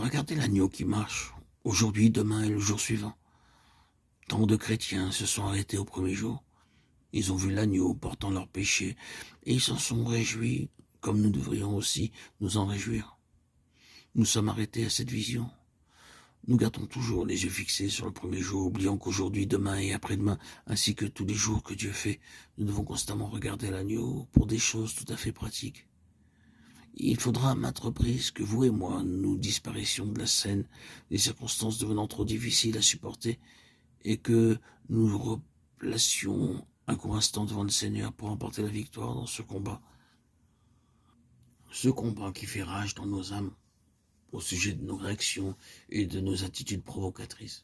Regardez l'agneau qui marche, aujourd'hui, demain et le jour suivant. Tant de chrétiens se sont arrêtés au premier jour. Ils ont vu l'agneau portant leurs péchés et ils s'en sont réjouis, comme nous devrions aussi nous en réjouir. Nous sommes arrêtés à cette vision. Nous gardons toujours les yeux fixés sur le premier jour, oubliant qu'aujourd'hui, demain et après-demain, ainsi que tous les jours que Dieu fait, nous devons constamment regarder l'agneau pour des choses tout à fait pratiques. Il faudra à maintes reprises que vous et moi nous disparaissions de la scène, les circonstances devenant trop difficiles à supporter, et que nous replacions un court instant devant le Seigneur pour remporter la victoire dans ce combat qui fait rage dans nos âmes au sujet de nos réactions et de nos attitudes provocatrices.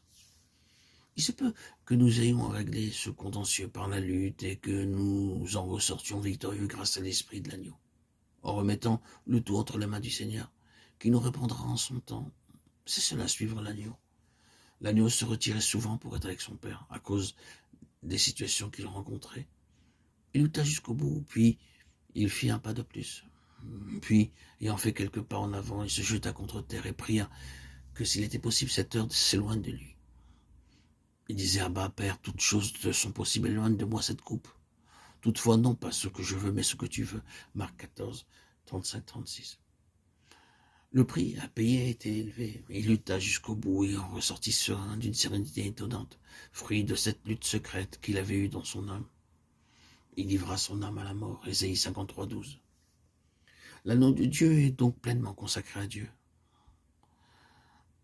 Il se peut que nous ayons réglé ce contentieux par la lutte et que nous en ressortions victorieux grâce à l'esprit de l'agneau, en remettant le tout entre les mains du Seigneur, qui nous répondra en son temps. C'est cela, suivre l'agneau. L'agneau se retirait souvent pour être avec son père, à cause des situations qu'il rencontrait. Il lutta jusqu'au bout, puis il fit un pas de plus. Puis, ayant fait quelques pas en avant, il se jeta contre terre et pria que s'il était possible, cette heure s'éloigne de lui. Il disait: Abba, Père, toutes choses te sont possibles, éloigne de moi cette coupe. Toutefois, non pas ce que je veux, mais ce que tu veux. Marc 14, 35-36. Le prix à payer était élevé. Il lutta jusqu'au bout et en ressortit serein d'une sérénité étonnante, fruit de cette lutte secrète qu'il avait eue dans son âme. Il livra son âme à la mort. Ésaïe 53, 12. L'agneau de Dieu est donc pleinement consacré à Dieu.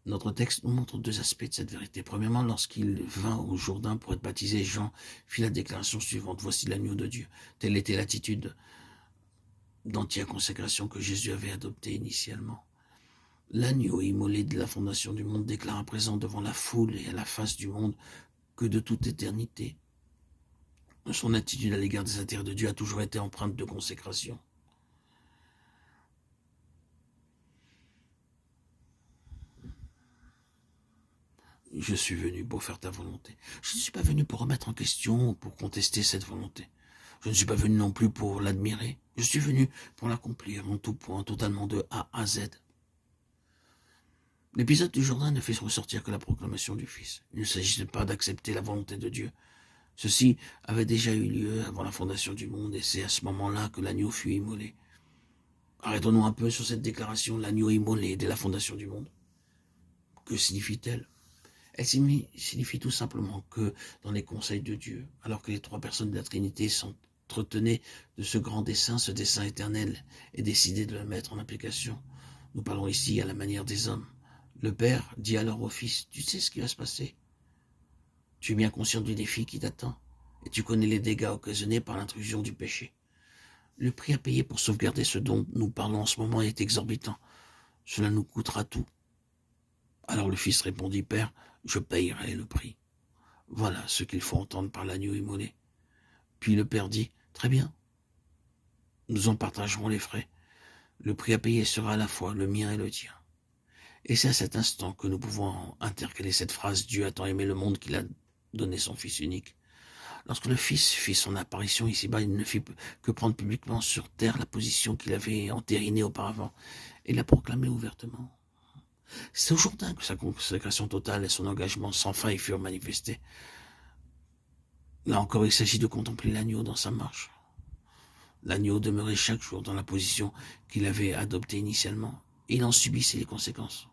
Notre texte nous montre deux aspects de cette vérité. Premièrement, lorsqu'il vint au Jourdain pour être baptisé, Jean fit la déclaration suivante: voici l'agneau de Dieu. Telle était l'attitude d'entière consécration que Jésus avait adoptée initialement. L'agneau immolé de la fondation du monde déclare à présent devant la foule et à la face du monde que de toute éternité, son attitude à l'égard des intérêts de Dieu a toujours été empreinte de consécration. Je suis venu pour faire ta volonté. Je ne suis pas venu pour remettre en question ou pour contester cette volonté. Je ne suis pas venu non plus pour l'admirer. Je suis venu pour l'accomplir en tout point, totalement de A à Z. L'épisode du Jourdain ne fait ressortir que la proclamation du Fils. Il ne s'agissait pas d'accepter la volonté de Dieu. Ceci avait déjà eu lieu avant la fondation du monde, et c'est à ce moment-là que l'agneau fut immolé. Arrêtons-nous un peu sur cette déclaration: l'agneau immolé dès la fondation du monde. Que signifie-t-elle? Elle signifie tout simplement que dans les conseils de Dieu, alors que les trois personnes de la Trinité s'entretenaient de ce grand dessein, ce dessein éternel, et décidaient de le mettre en application. Nous parlons ici à la manière des hommes. Le Père dit alors au Fils: tu sais ce qui va se passer. Tu es bien conscient du défi qui t'attend, et tu connais les dégâts occasionnés par l'intrusion du péché. Le prix à payer pour sauvegarder ce dont nous parlons en ce moment est exorbitant. Cela nous coûtera tout. Alors le Fils répondit: Père, je payerai le prix. Voilà ce qu'il faut entendre par l'agneau immolé. Puis le Père dit: très bien, nous en partagerons les frais. Le prix à payer sera à la fois le mien et le tien. Et c'est à cet instant que nous pouvons intercaler cette phrase: Dieu a tant aimé le monde qu'il a donné son Fils unique. Lorsque le Fils fit son apparition ici-bas, il ne fit que prendre publiquement sur terre la position qu'il avait entérinée auparavant et la proclamer ouvertement. C'est au Jourdain que sa consécration totale et son engagement sans faille furent manifestés. Là encore, il s'agit de contempler l'agneau dans sa marche. L'agneau demeurait chaque jour dans la position qu'il avait adoptée initialement, et il en subissait les conséquences.